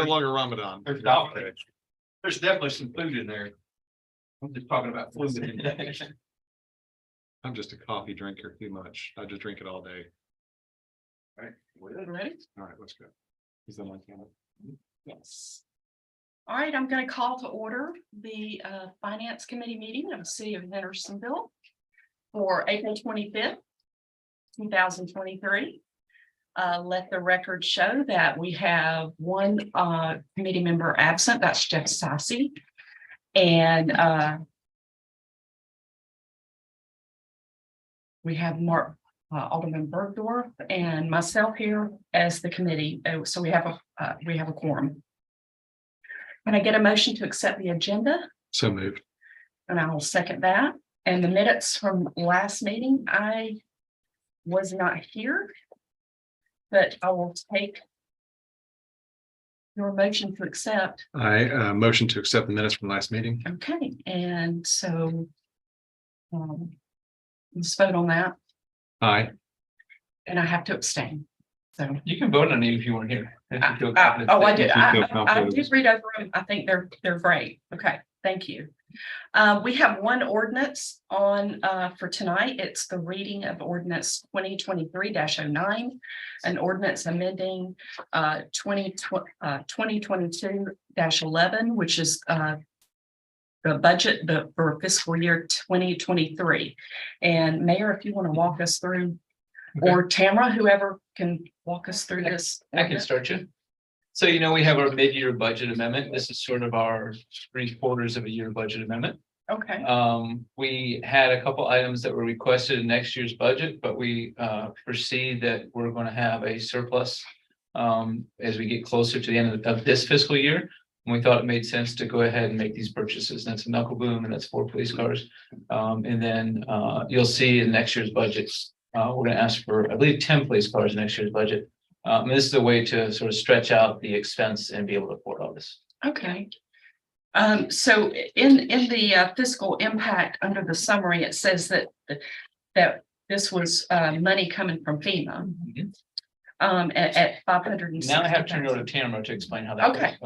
longer Ramadan. There's definitely some food in there. I'm just talking about food. I'm just a coffee drinker too much. I just drink it all day. Right, we're ready? All right, let's go. Is that my camera? Yes. All right, I'm going to call to order the Finance Committee meeting of the City of Hendersonville for April 25th, 2023. Let the record show that we have one committee member absent, that's Jeff Sassy. And we have Alderman Bergdorf and myself here as the committee. So we have a quorum. Can I get a motion to accept the agenda? So moved. And I will second that. And the minutes from last meeting, I was not here, but I will take your motion to accept. I motion to accept the minutes from last meeting. Okay, and so let's vote on that. Aye. And I have to abstain. So You can vote on it if you want to hear. I did. I did read over them. I think they're great. Okay, thank you. We have one ordinance on for tonight. It's the reading of ordinance 2023-09, an ordinance amending 2022-11, which is the budget for fiscal year 2023. And Mayor, if you want to walk us through, or Tamara, whoever can walk us through this. I can start you. So, we have our mid-year budget amendment. This is sort of our 3/4 of a year budget amendment. Okay, We had a couple items that were requested in next year's budget, but we foresee that we're going to have a surplus as we get closer to the end of this fiscal year. And we thought it made sense to go ahead and make these purchases. And that's a knuckle boom and that's 4 police cars. And then you'll see in next year's budgets, we're going to ask for, I believe, 10 police cars in next year's budget. And this is a way to sort of stretch out the expense and be able to afford all this. okay. So in the fiscal impact under the summary, it says that this was money coming from FEMA. At 560. Now I have to turn it over to Tamara to explain how that works. Okay.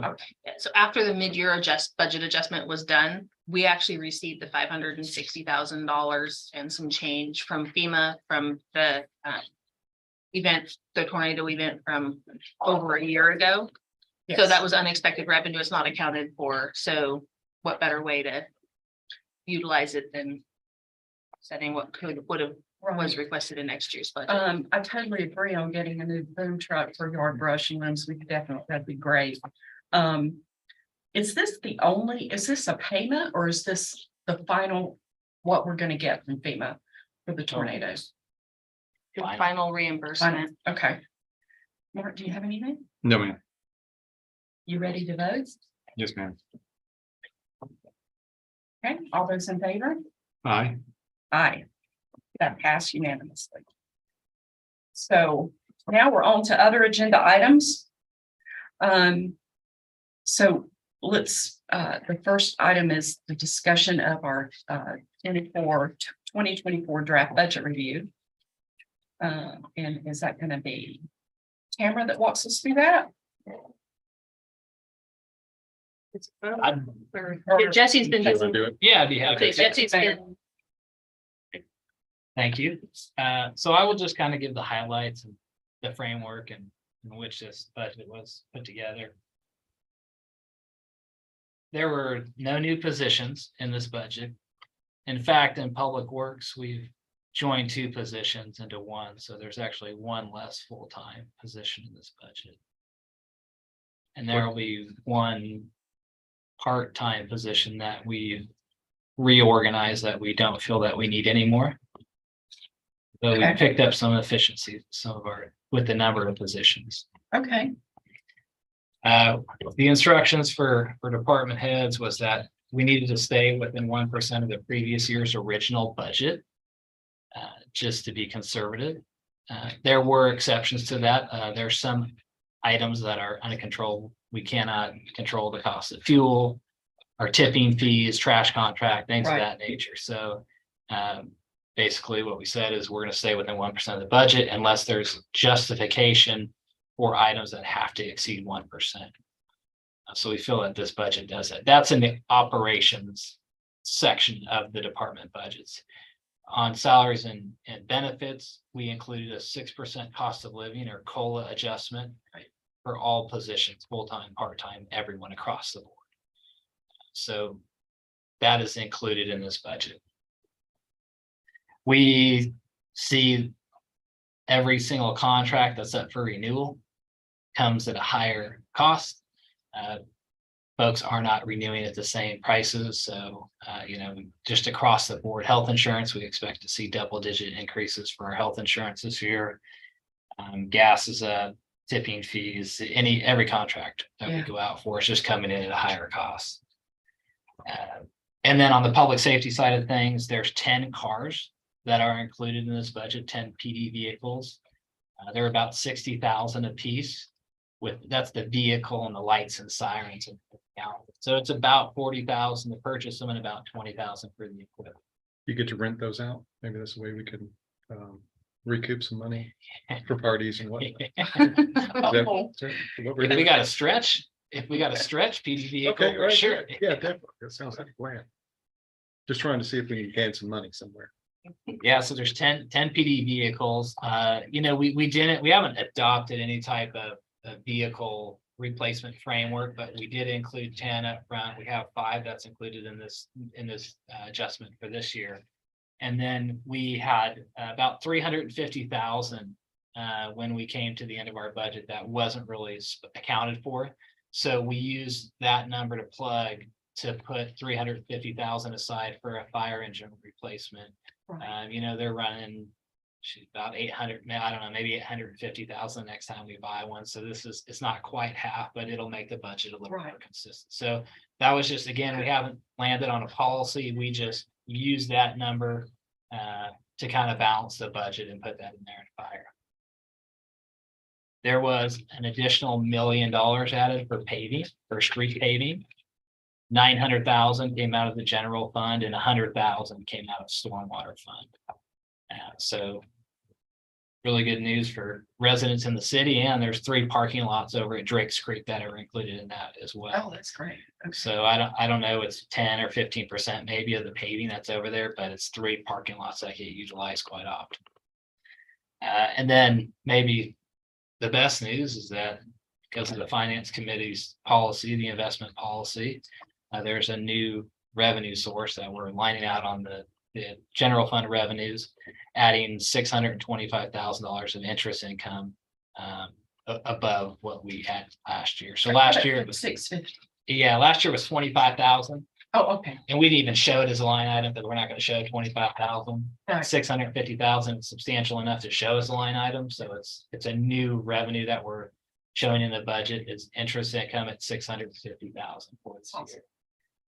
Yeah, so after the mid-year budget adjustment was done, we actually received the $560,000 and some change from FEMA from the event, the tornado event from over a year ago. So that was unexpected revenue. It's not accounted for. So what better way to utilize it than setting what was requested in next year's budget? I totally agree on getting a new boom truck for yard brushing rooms. We could definitely, that'd be great. Is this a payment or is this the final, what we're gonna get from FEMA for the tornadoes? Final reimbursement. Okay. Mark, do you have anything? No, ma'am. You ready to vote? Yes, ma'am. Okay, all those in favor? Aye. Aye. That passed unanimously. So now we're on to other agenda items. So let's, the first item is the discussion of our 2024 draft budget review. And is that going to be Tamara that walks us through that? Jesse's been. Do you want to do it? Yeah, I'd be happy. Jesse's been. Thank you. So I will just kind of give the highlights and the framework in which this budget was put together. There were no new positions in this budget. In fact, in Public Works, we've joined 2 positions into one. So there's actually one less full-time position in this budget. And there will be one part-time position that we reorganized that we don't feel that we need anymore. So we picked up some efficiency, with the number of positions. Okay. The instructions for department heads was that we needed to stay within 1% of the previous year's original budget, just to be conservative. There were exceptions to that. There's some items that are under control. We cannot control the cost of fuel, our tipping fees, trash contract, things of that nature. So basically what we said is we're going to stay within 1% of the budget unless there's justification for items that have to exceed 1%. So we feel that this budget does it. That's in the operations section of the department budgets. On salaries and benefits, we included a 6% cost of living or COLA adjustment for all positions, full-time, part-time, everyone across the board. So that is included in this budget. We see every single contract that's up for renewal comes at a higher cost. Folks are not renewing at the same prices. So, just across the board, health insurance, we expect to see double-digit increases for our health insurance this year. Gas is tipping fees, every contract that we go out for is just coming in at a higher cost. And then on the public safety side of things, there's 10 cars that are included in this budget, 10 PD vehicles. They're about 60,000 a piece. That's the vehicle and the lights and sirens. So it's about 40,000 to purchase them and about 20,000 for the equipment. You get to rent those out. Maybe that's a way we can recoup some money for parties and whatnot. If we got to stretch, PD vehicle, Okay, right, sure. yeah, definitely. That sounds like a plan. Just trying to see if we can gain some money somewhere. Yeah, so there's 10 PD vehicles. We haven't adopted any type of vehicle replacement framework, but we did include 10 up front. We have 5 that's included in this adjustment for this year. And then we had about 350,000 when we came to the end of our budget that wasn't really accounted for. So we used that number to plug to put 350,000 aside for a fire engine replacement. Right. They're running about 800, I don't know, maybe 850,000 next time we buy one. So it's not quite half, but it'll make the budget a little more consistent. So that was just, again, we haven't landed on a policy. We just use that number to kind of balance the budget and put that in there in fire. There was an additional $1 million added for paving, for street paving. 900,000 came out of the general fund and 100,000 came out of stormwater fund. So really good news for residents in the city, and there's 3 parking lots over at Drake's Creek that are included in that as well. Oh, that's great. Okay. So I don't know, it's 10 or 15% maybe of the paving that's over there, but it's 3 parking lots that get utilized quite often. And then maybe the best news is that because of the finance committee's policy, the investment policy, there's a new revenue source that we're lining out on the general fund revenues, adding $625,000 of interest income above what we had last year. So last year it was 650. Yeah, last year was 25,000. Oh, okay. And we'd even show it as a line item, but we're not going to show 25,000. Right. 650,000 is substantial enough to show as a line item. So it's a new revenue that we're showing in the budget. It's interest income at 650,000 for this year.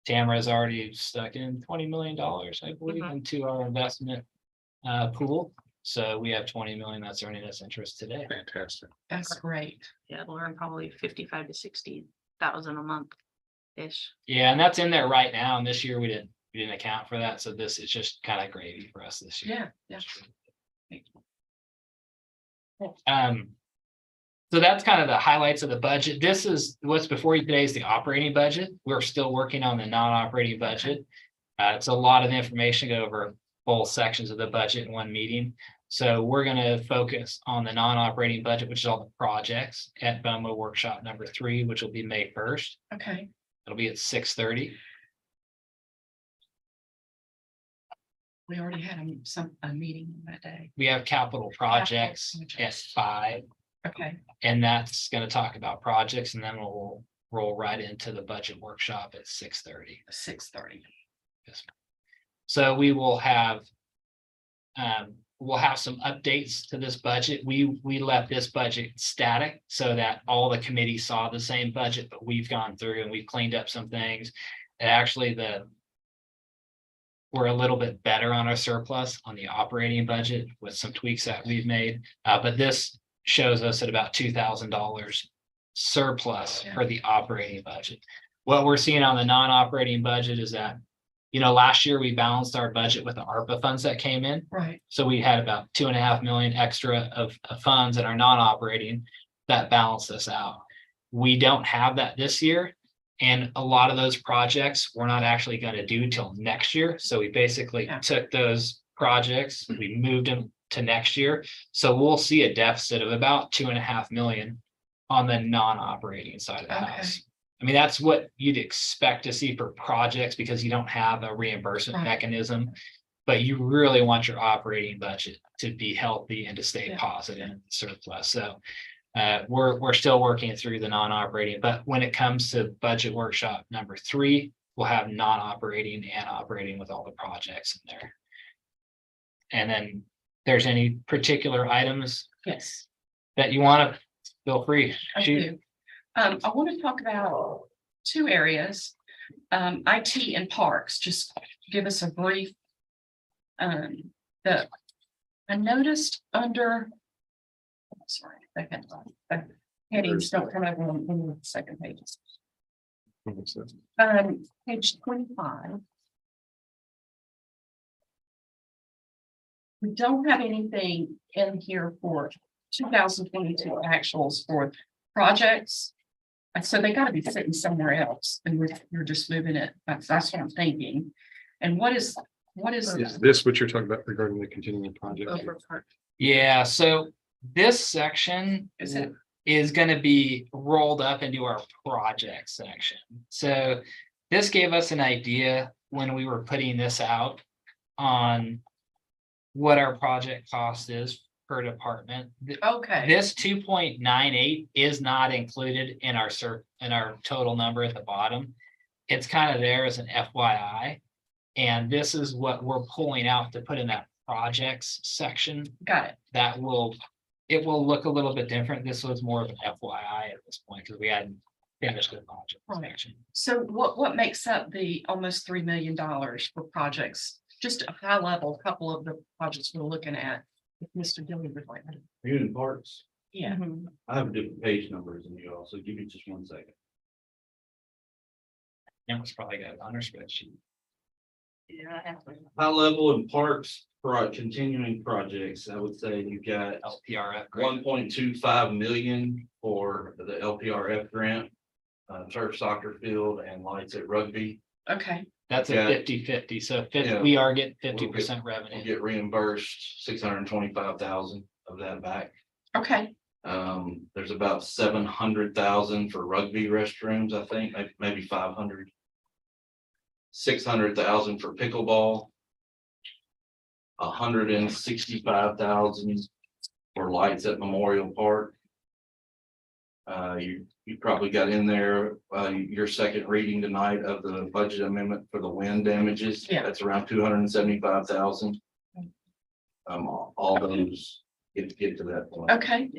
Tamara's already stuck in $20 million, I believe, into our investment pool. So we have 20 million that's earning us interest today. Fantastic. That's great. Yeah, we'll earn probably 55 to 60,000 a month ish. Yeah, and that's in there right now. And this year we didn't account for that. So this is just kind of gravy for us this year. Yeah. So that's kind of the highlights of the budget. This is what's before you today is the operating budget. We're still working on the non-operating budget. It's a lot of information to go over full sections of the budget in one meeting. So we're going to focus on the non-operating budget, which is all the projects at BOMA workshop number 3, which will be May 1st. Okay. It'll be at 6:30. We already had a meeting that day. We have capital projects at 5. Okay. And that's going to talk about projects, and then we'll roll right into the budget workshop at 6:30. 6:30. Yes. So we will have some updates to this budget. We left this budget static so that all the committees saw the same budget, but we've gone through and we've cleaned up some things. And actually we're a little bit better on our surplus on the operating budget with some tweaks that we've made. But this shows us at about $2,000 surplus for the operating budget. What we're seeing on the non-operating budget is that, last year we balanced our budget with the ARPA funds that came in. Right. So we had about 2.5 million extra of funds that are non-operating that balanced us out. We don't have that this year. And a lot of those projects we're not actually going to do till next year. So we basically Yeah. took those projects, we moved them to next year. So we'll see a deficit of about 2.5 million on the non-operating side of the Okay. house. I mean, that's what you'd expect to see for projects because you don't have a reimbursement Right. mechanism. But you really want your operating budget to be healthy and to stay Yeah. positive and surplus. So we're still working through the non-operating, but when it comes to budget workshop number 3, we'll have non-operating and operating with all the projects in there. And then there's any particular items Yes, that you want to, feel free. I Shoot. do. I want to talk about 2 areas. IT and parks, just give us a brief. I noticed under. Sorry, second, headings don't come up on the second pages. Page 25. We don't have anything in here for 2022 actuals for projects. And so they gotta be sitting somewhere else and we're just moving it. That's what I'm thinking. And what is? Is this what you're talking about regarding the continuing project? Over part? Yeah, so this section Is it? is going to be rolled up into our project section. So this gave us an idea when we were putting this out on what our project cost is per department. Okay, This 2.98 is not included in our total number at the bottom. It's kind of there as an FYI. And this is what we're pulling out to put in that projects section. got it. It will look a little bit different. This was more of an FYI at this point because we hadn't finished the project Right. section. So what makes up the almost $3 million for projects? Just a high level, couple of the projects we're looking at. If Mr. Gilly would like. to- Union Parks, Yeah. I have different page numbers than you all, so give me just 1 second. It was probably got on our spreadsheet. Yeah. High level and parks for continuing projects, I would say you've got LPRF. grant. 1.25 million for the LPRF grant. Turf soccer field and lights at rugby. Okay, That's a Yeah. 50-50. So Yeah. we are getting We'll 50% We'll revenue. get reimbursed 625,000 of that back. okay, There's about 700,000 for rugby restrooms, I think, maybe 500. 600,000 for pickleball. 165,000 for lights at Memorial Park. You probably got in there, your second reading tonight of the budget amendment for the wind damages. Yeah. That's around 275,000. All those get to that point. okay.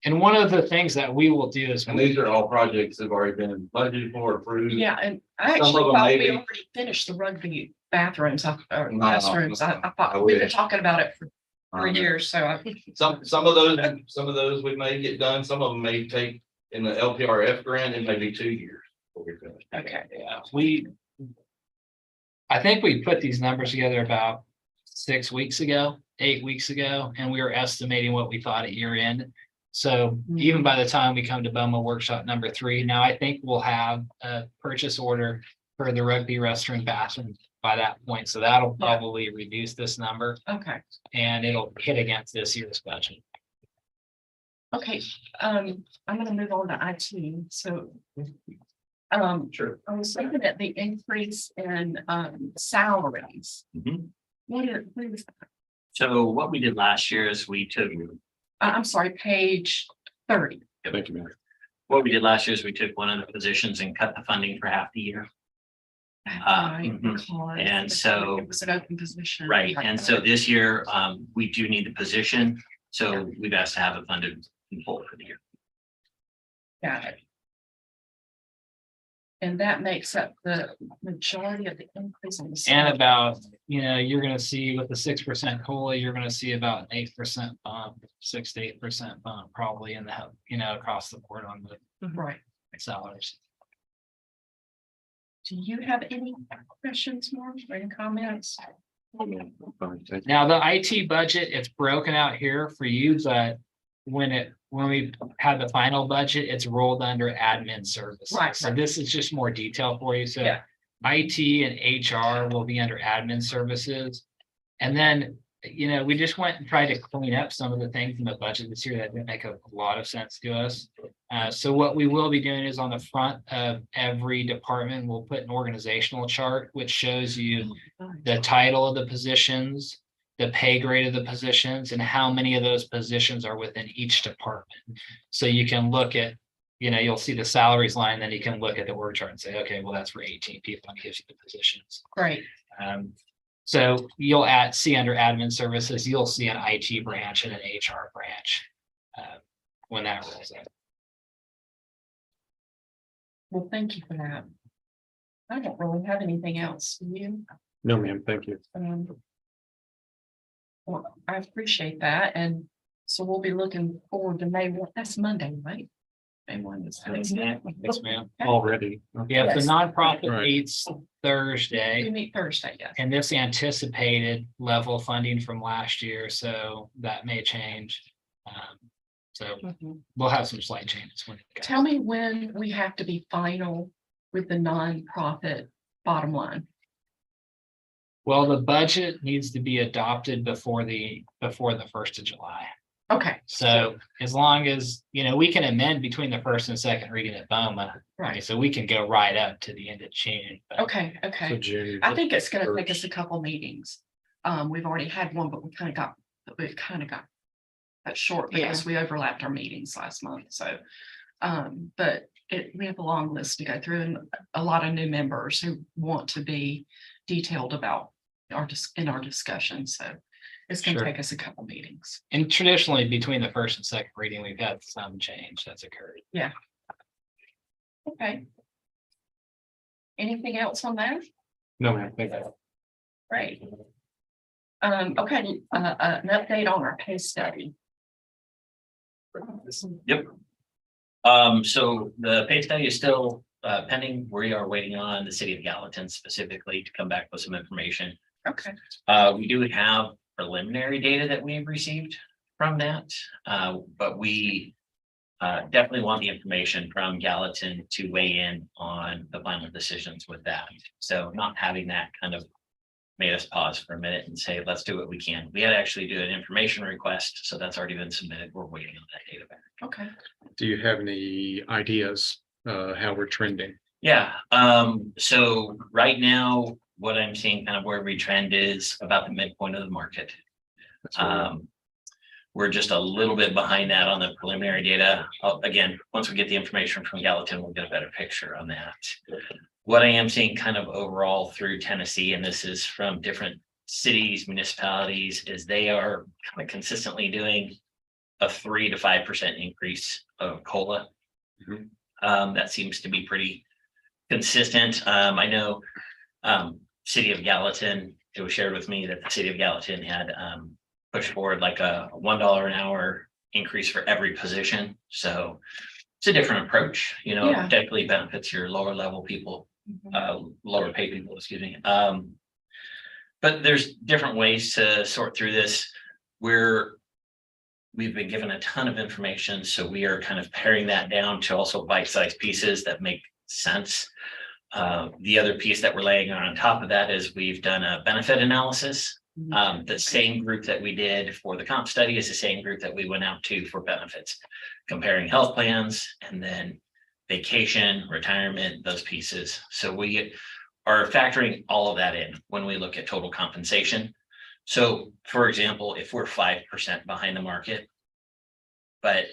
And one of the things that we will do is And these are all projects that have already been budgeted for, approved. Yeah, and I Some of actually them thought we maybe- already finished the rugby bathrooms, or No, restrooms. I I thought we've been wish. talking about it for 3 years, so I. Some of those we may get done, some of them may take in the LPRF grant, it may be 2 years. before we're finished. Okay, Yeah, I think we put these numbers together about 8 weeks ago, and we were estimating what we thought at year end. So even by the time we come to BOMA workshop number 3, now I think we'll have a purchase order for the rugby restroom bathroom by that point. So that'll Yeah. probably reduce this number okay, and it'll hit against this year's budget. okay. I'm gonna move on to IT, so. Sure. I was looking at the increase in salaries. Mhm. What is, So what we did last year is we took, I'm sorry, page 30. Thank you, Mayor. what we did last year is we took one of the positions and cut the funding for half the year. Right, mhm. because And so- it was an open position. Right, and so this year, we do need the position, so we've asked to have it funded in full for the year. Got it. And that makes up the majority of the increase in the. And salary. about, you're gonna see with the 6% COLA, you're gonna see about an 8% bump, 6 to 8% bump, probably in the, across the board on the Right. salaries. Do you have any questions, Mark, or any comments? Fine, thank you. Now, the IT budget, it's broken out here for you, but when we had the final budget, it's rolled under admin services. Right, So right. this is just more detail for you. So Yeah. IT and HR will be under admin services. And then, we just went and tried to clean up some of the things in the budget this year that didn't make a lot of sense to us. So what we will be doing is on the front of every department, we'll put an organizational chart, which shows you the title of the positions, the pay grade of the positions, and how many of those positions are within each department. So you can look at, you'll see the salaries line, then you can look at the org chart and say, okay, well, that's for 18 people, and it gives you the positions. Great. So you'll see under admin services, you'll see an IT branch and an HR branch when that rolls out. Well, thank you for that. I don't really have anything else. Do you? No, ma'am, thank you. Well, I appreciate that. And so we'll be looking forward to May 1. That's Monday, right? May 1 is. Yes, ma'am. Already. Yeah, the Yes. nonprofit Right. meets We Thursday, meet Thursday, yes. and this anticipated level funding from last year, so that may change. So Mhm. we'll have some slight changes when it comes. Tell me when we have to be final with the nonprofit bottom line. Well, the budget needs to be adopted before the 1st of July. Okay. So as long as, we can amend between the first and second reading at BOMA. Right. So we can go right up to the end of June. but- Okay, So okay. June. I think it's gonna take us first. a couple meetings. We've already had one, but we kind of got that short because we overlapped our meetings last month, so. But we have a long list to go through and a lot of new members who want to be detailed about in our discussion, so. It's gonna Sure. take us a couple meetings. And traditionally, between the first and second reading, we've had some change that's occurred. Okay. Anything else on that? No, ma'am, thank you. Great. Okay, an update on our pay study. So the pay study is still pending. We are waiting on the city of Gallatin specifically to come back with some information. Okay, We do have preliminary data that we've received from that, but we definitely want the information from Gallatin to weigh in on the final decisions with that. So not having that kind of made us pause for a minute and say, let's do what we can. We had to actually do an information request, so that's already been submitted. We're waiting on that data back. okay. Do you have any ideas how we're trending? Yeah, so right now, what I'm seeing kind of where we trend is about the midpoint of the market. That's where We're just a little bit behind that on the preliminary data. Again, once we get the information from Gallatin, we'll get a better picture on that. What I am seeing kind of overall through Tennessee, and this is from different cities, municipalities, is they are kind of consistently doing a 3 to 5% increase of COLA. That seems to be pretty consistent. I know city of Gallatin, it was shared with me that the city of Gallatin had pushed forward like a $1 an hour increase for every position. So it's a different approach, Yeah. definitely benefits your lower level people, lower paid people, excuse me. But there's different ways to sort through this. We've been given a ton of information, so we are kind of paring that down to also bite-sized pieces that make sense. The other piece that we're laying on top of that is we've done a benefit analysis. The same group that we did for the comp study is the same group that we went out to for benefits, comparing health plans and then vacation, retirement, those pieces. So we are factoring all of that in when we look at total compensation. So for example, if we're 5% behind the market, but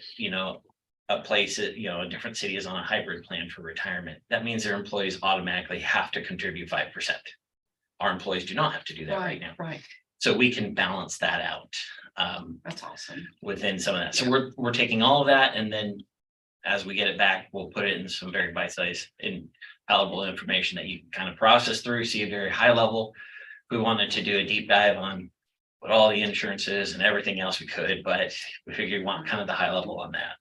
a place that, a different city is on a hybrid plan for retirement, that means their employees automatically have to contribute 5%. Our employees do not have to do that right now. Right, So we can balance that out that's awesome. within some of that. So we're taking all of that, and then as we get it back, we'll put it in some very bite-sized and palatable information that you can kind of process through, see a very high level. We wanted to do a deep dive on what all the insurance is and everything else we could, but we figured we want kind of the high level on that.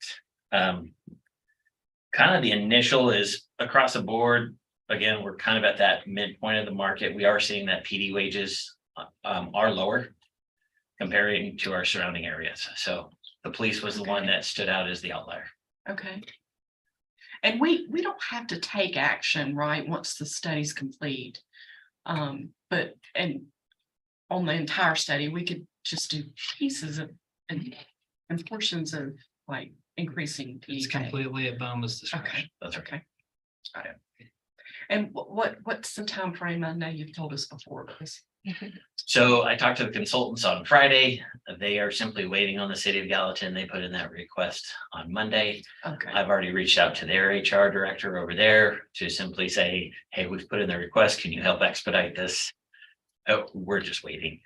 Kind of the initial is across the board. Again, we're kind of at that midpoint of the market. We are seeing that PD wages are lower comparing to our surrounding areas. So The police was the one that stood out as the outlier. Okay. And we don't have to take action, right, once the study's complete. But on the entire study, we could just do pieces of and portions of like increasing. It's PK. completely at Boma's discretion. Okay, That's right. okay. Got it. And what's the time frame? I know you've told us before, but this. So I talked to the consultants on Friday. They are simply waiting on the city of Gallatin. They put in that request on Monday. Okay, I've already reached out to their HR director over there to simply say, hey, we've put in the request. Can you help expedite this? Oh, we're just waiting.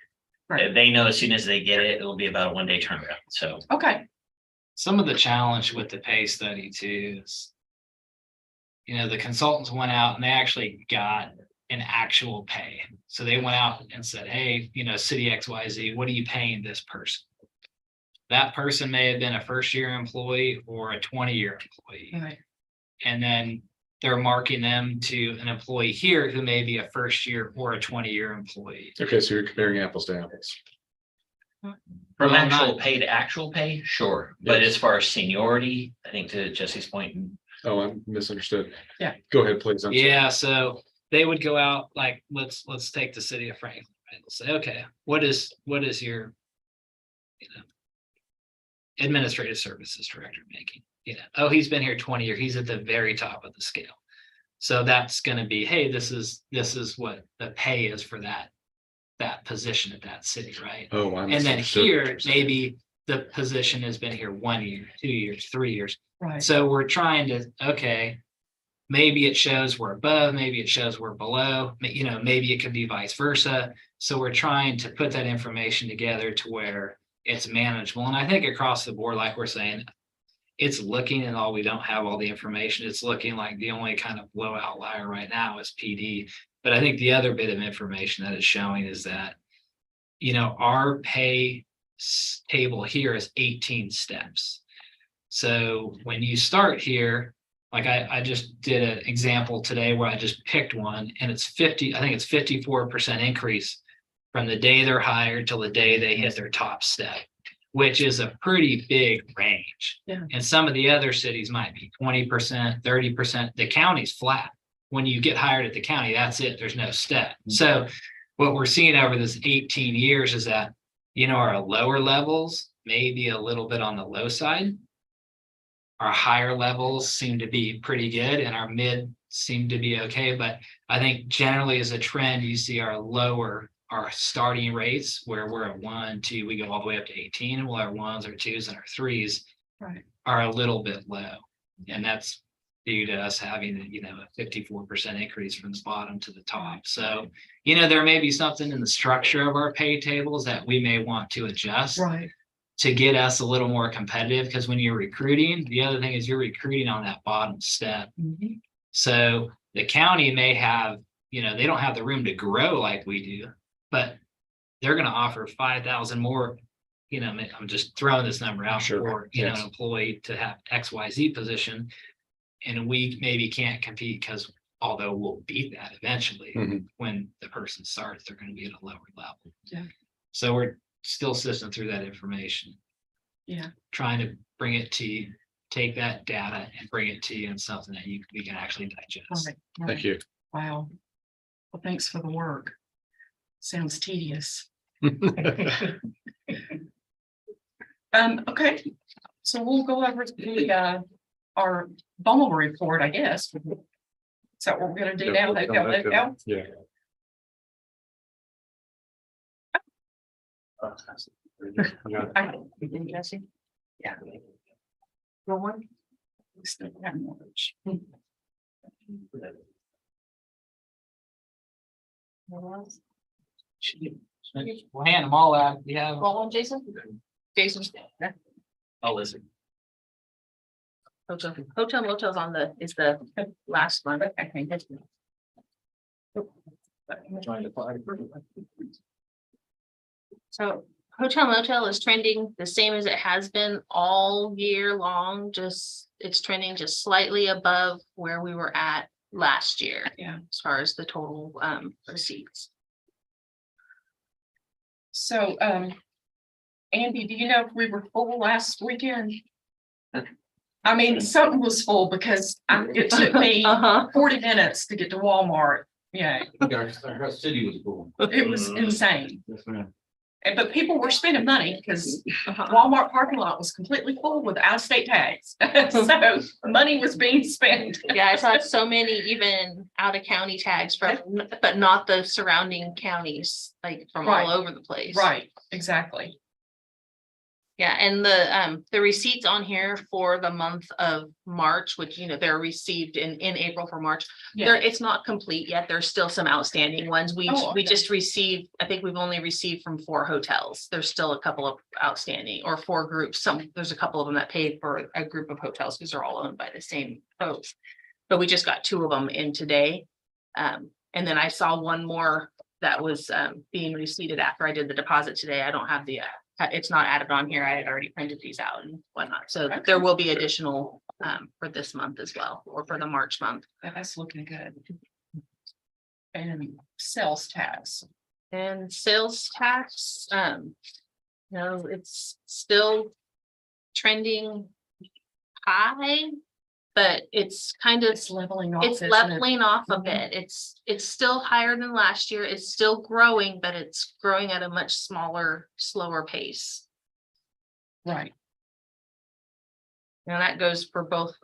right, They know as soon as they get it, it'll be about a 1 day turnaround. So okay, Some of the challenge with the pay study too is, the consultants went out and they actually got an actual pay. So they went out and said, hey, city XYZ, what are you paying this person? That person may have been a first-year employee or a 20-year employee. right, And then they're marking them to an employee here who may be a first-year or a 20-year employee. Okay, so you're comparing apples to apples. from Well, actual not- pay to actual pay, sure. But Yes. as far as seniority, I think to Jesse's point, Oh, I misunderstood. Yeah. Go ahead, please. I'm sorry. Yeah, so they would go out, like, let's take the city of Franklin, right? They'll say, okay, what is your administrative services director making? Oh, he's been here 20 years, he's at the very top of the scale. So that's gonna be, hey, this is what the pay is for that position at that city, right? Oh, I And then misunderstood. here, maybe the position has been here 1 year, 2 years, 3 years. right, So we're trying to, okay, maybe it shows we're above, maybe it shows we're below, maybe it could be vice versa. So we're trying to put that information together to where it's manageable. And I think across the board, like we're saying, it's looking, and all we don't have all the information. It's looking like the only kind of low outlier right now is PD. But I think the other bit of information that it's showing is that, our pay table here is 18 steps. So when you start here, like I just did an example today where I just picked one, and it's 54% increase from the day they're hired till the day they hit their top step, which is a pretty big range. Yeah. And some of the other cities might be 20%, 30%. The county's flat. When you get hired at the county, that's it. There's no step. So what we're seeing over this 18 years is that, our lower levels may be a little bit on the low side. Our higher levels seem to be pretty good, and our mid seem to be okay. But I think generally as a trend, you see our starting rates where we're at 1, 2, we go all the way up to 18, and our 1s, our 2s, and our 3s right, are a little bit low. And that's due to us having, a 54% increase from the bottom to the top. So, there may be something in the structure of our pay tables that we may want to adjust right, to get us a little more competitive. Because when you're recruiting, the other thing is you're recruiting on that bottom step. mhm, So the county may have, they don't have the room to grow like we do, but they're going to offer 5,000 more. I'm just throwing this number out Sure. for, Yes. an employee to have XYZ position. And we maybe can't compete because although we'll beat that eventually, Mhm. when the person starts, they're going to be at a lower level. Yeah. So we're still sifting through that information, yeah, trying to bring it to you, take that data and bring it to you in something that we can actually digest. right, right. Thank you. Wow. Well, thanks for the work. Sounds tedious. Okay, so we'll go over to our BOMA report, I guess. Is that what we're gonna do now? Hotel? Yeah. Jesse? Yeah. Go one? We still have more. We'll hand them all out. We have. Well, Jason? Jason. I'll listen. Hotel Motel's is the last one. So Hotel Motel is trending the same as it has been all year long, it's trending just slightly above where we were at last year. Yeah. As far as the total receipts. So, Andy, do you know if we were full last weekend? I mean, something was full because it took me Uh-huh. 40 minutes to get to Walmart. Yeah, Our city was cool. it was insane. Yes, ma'am. But people were spending money because Uh-huh. Walmart parking lot was completely full with out-of-state tags. So money was being spent. Yeah, I saw so many even out of county tags from, but not the surrounding counties, like from Right. all over the place. Right, exactly. Yeah, and the receipts on here for the month of March, which, you know, they're received in April for March. There, Yeah, it's not complete yet. There's still some outstanding ones. We Oh, okay. just received, I think we've only received from 4 hotels. There's still a couple of outstanding, or 4 groups. There's a couple of them that paid for a group of hotels because they're all owned by the same folks. But we just got 2 of them in today. And then I saw one more that was being receipted after I did the deposit today. I don't have it's not added on here. I had already printed these out and whatnot. So Okay. there will be additional for this month as well, or for the March month. that's looking good. And sales tax. And sales tax, no, it's still trending high, but it's kind of, It's leveling off. it's isn't it? leveling off a Mhm. bit. It's still higher than last year. It's still growing, but it's growing at a much smaller, slower pace. Right. And that goes for both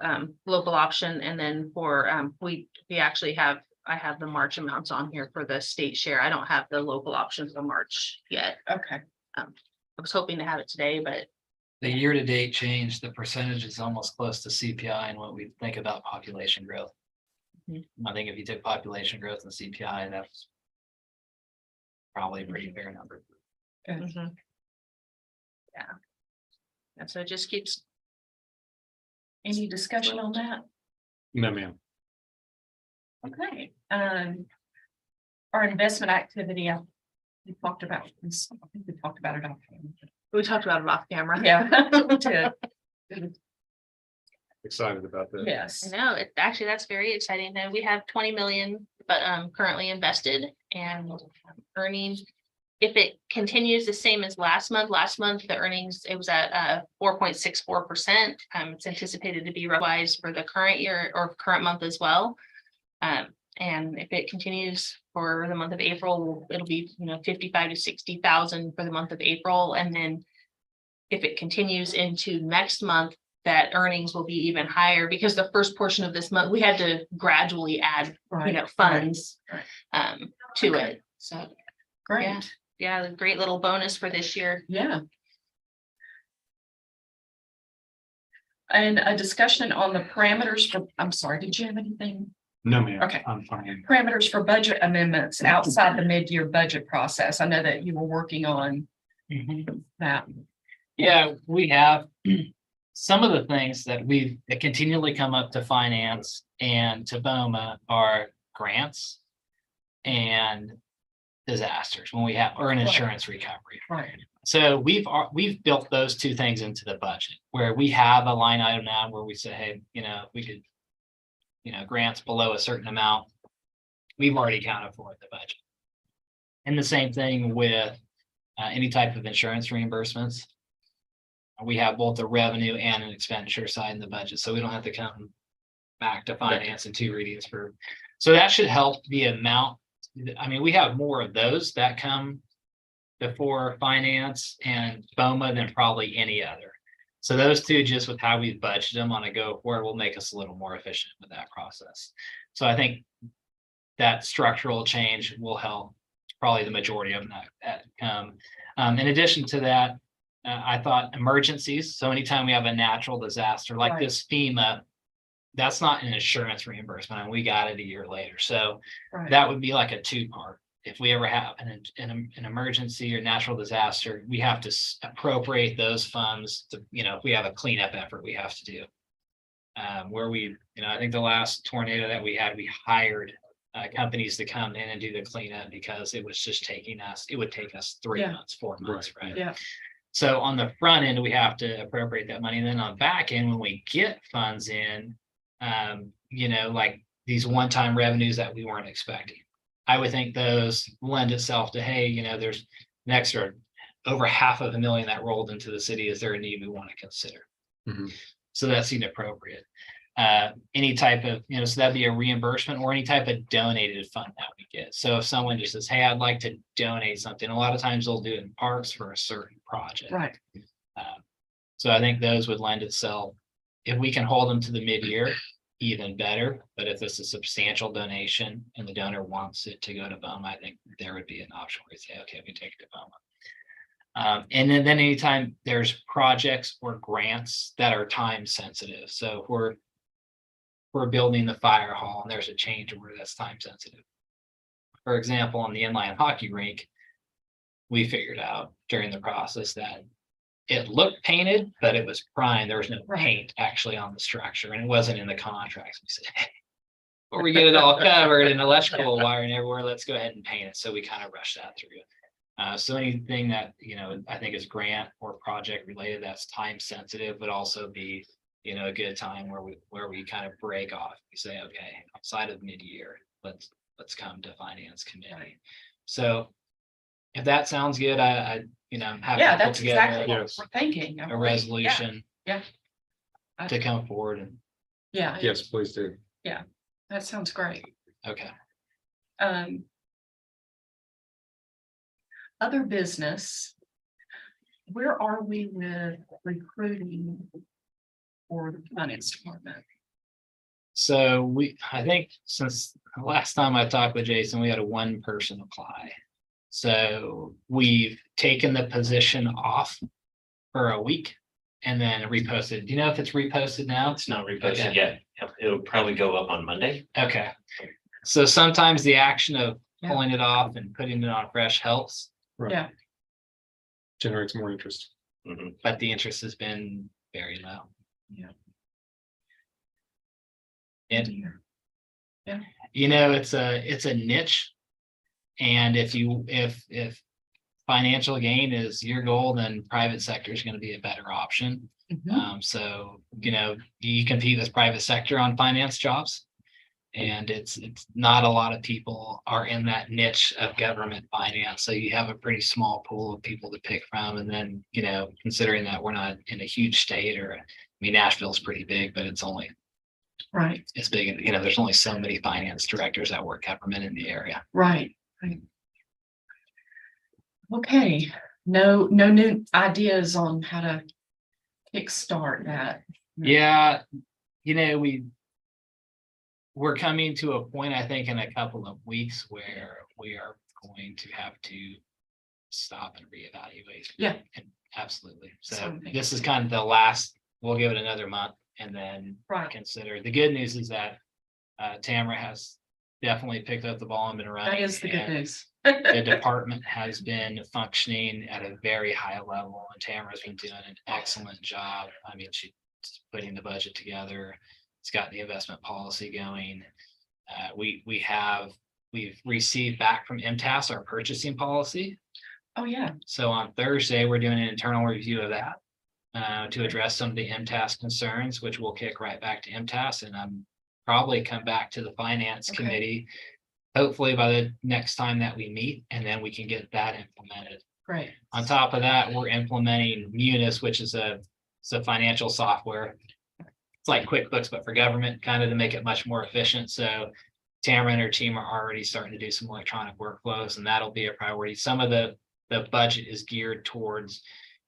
local option, and then for we actually have, I have the March amounts on here for the state share. I don't have the local option for March yet. Okay. I was hoping to have it today, but The year-to-date change, the percentage is almost close to CPI and what we think about population growth. Mhm. I think if you took population growth and CPI, that's probably a pretty fair number. mhm. Yeah. And so it just keeps, Any discussion on that? No, ma'am. Okay. Our investment activity, we talked about this. I think we talked about it off. we talked about it off camera. Yeah, we did. Excited about that. Yes. No, it actually, that's very exciting. Now we have 20 million, but currently invested and earning. If it continues the same as last month, the earnings, it was at 4.64%. It's anticipated to be revised for the current year or current month as well. And if it continues for the month of April, it'll be, 55 to 60,000 for the month of April. And then if it continues into next month, that earnings will be even higher, because the first portion of this month, we had to gradually add, Right. funds right. to Okay. it. So Great. yeah, a great little bonus for this year. Yeah. And a discussion on the parameters for, I'm sorry, did you have anything? No, ma'am. Okay. I'm fine. Parameters for budget amendments outside the mid-year budget process. I know that you were working on that. Yeah, we have some of the things that that continually come up to finance and to BOMA are grants and disasters when we have, or an insurance recovery. Right. So we've built those 2 things into the budget where we have a line item now where we say, hey, we could, grants below a certain amount. We've already accounted for it in the budget. And the same thing with any type of insurance reimbursements. We have both the revenue and an expenditure side in the budget, so we don't have to come back to finance in 2 readings so that should help the amount. I mean, we have more of those that come before finance and BOMA than probably any other. So those 2, just with how we budget them on a go forward, will make us a little more efficient with that process. So I think that structural change will help probably the majority of them that come. In addition to that, I thought emergencies. So anytime we have a natural disaster like Right. this FEMA, that's not an insurance reimbursement, and we got it a year later. So Right. that would be like a 2-part. If we ever have an emergency or natural disaster, we have to appropriate those funds to, if we have a cleanup effort, we have to do. Where I think the last tornado that we had, we hired companies to come in and do the cleanup because it was just it would take us 3 Yeah. months, 4 months, right? Yeah. So on the front end, we have to appropriate that money. And then on the back end, when we get funds in, like these one-time revenues that we weren't expecting, I would think those lend itself to, hey, there's an extra over $500,000 that rolled into the city. Is there a need we want to consider? Mhm. So that seemed appropriate. Any type of, so that'd be a reimbursement or any type of donated fund that we get. So if someone just says, hey, I'd like to donate something, a lot of times they'll do it in parks for a certain project. Right. So I think those would lend itself, if we can hold them to the mid-year, even better. But if it's a substantial donation and the donor wants it to go to BOMA, I think there would be an option where we say, okay, we take it to BOMA. And then anytime there's projects or grants that are time sensitive. So if we're building the fire hall and there's a change order that's time sensitive. For example, on the inline hockey rink, we figured out during the process that it looked painted, but it was primed. There was no paint actually on the structure, and it wasn't in the contracts. We said, hey, before we get it all covered in electrical wiring everywhere, let's go ahead and paint it. So we kind of rushed that through. So anything that, I think is grant or project related that's time sensitive would also be, a good time where we kind of break off. We say, okay, outside of mid-year, let's come to finance committee. So if that sounds good, I'm happy Yeah, to put that's together exactly what Yes. we're thinking. a resolution Yeah. to come forward and, Yeah, Yes, please do. that sounds great. okay. Other business. Where are we with recruiting for the finance department? So I think since the last time I talked with Jason, we had a one person apply. So we've taken the position off for a week and then reposted. Do you know if it's reposted now? It's not reposted Okay. yet. Yep, it'll probably go up on Monday. Okay. So sometimes the action of pulling it off and putting it on fresh helps, Right. Yeah. Generates more interest. Mhm. but the interest has been very low. Yeah. And Yeah. it's a niche. And if financial gain is your goal, then private sector is going to be a better option. Mhm. So, you compete with private sector on finance jobs. And it's not a lot of people are in that niche of government finance. So you have a pretty small pool of people to pick from. And then, considering that we're not in a huge state Nashville's pretty big, but it's Right, big. There's only so many finance directors that work government in the area. right. Okay, no new ideas on how to kickstart that. Yeah, we're coming to a point, I think, in a couple of weeks where we are going to have to stop and reevaluate. Yeah. And absolutely. So Something. this is kind of the last, we'll give it another month and then Right. consider. The good news is that Tamara has definitely picked up the ball and been running. That is the good and news. The department has been functioning at a very high level, and Tamara's been doing an excellent job. I mean, she's putting the budget together. It's got the investment policy going. We've received back from MTAS our purchasing policy. Oh, yeah. So on Thursday, we're doing an internal review of that to address some of the MTAS concerns, which will kick right back to MTAS, and I'm probably come back to the finance Okay. committee, hopefully by the next time that we meet, and then we can get that implemented. Great. On top of that, we're implementing Munis, which is a financial software. It's like QuickBooks, but for government, kind of to make it much more efficient. So Tamara and her team are already starting to do some electronic workflows, and that'll be a priority. Some of the budget is geared towards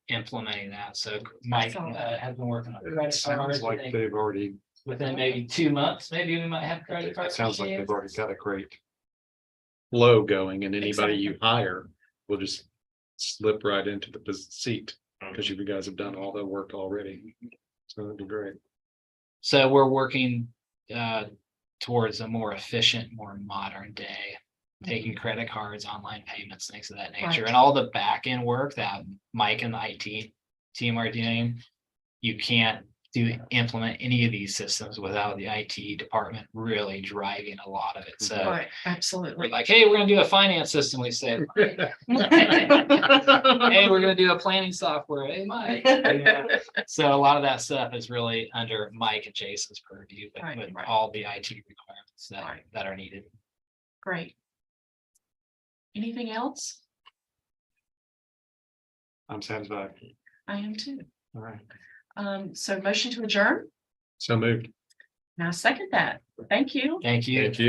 implementing that. So Mike has been working on credit Sounds cards. like they've already, Within maybe 2 months, maybe we might have credit cards. sounds like they've already got a great flow going, and anybody you hire will just slip right into the seat because you guys have done all the work already. So that'd be great. So we're working towards a more efficient, more modern day, taking credit cards, online payments, things of that nature, Right. and all the back end work that Mike and the IT team are doing. You can't implement any of these systems without the IT department really driving a lot of it. So Right, we're absolutely. like, hey, we're gonna do a finance system. We say, hey, we're gonna do a planning software. Hey, Mike. So a lot of that stuff is really under Mike and Jason's purview, but Right, with right. all the IT requirements Right. that are needed. Great. Anything else? I'm satisfied. I am too. All right. So motion to adjourn, So moved. now second that. Thank you. Thank you. Thank you.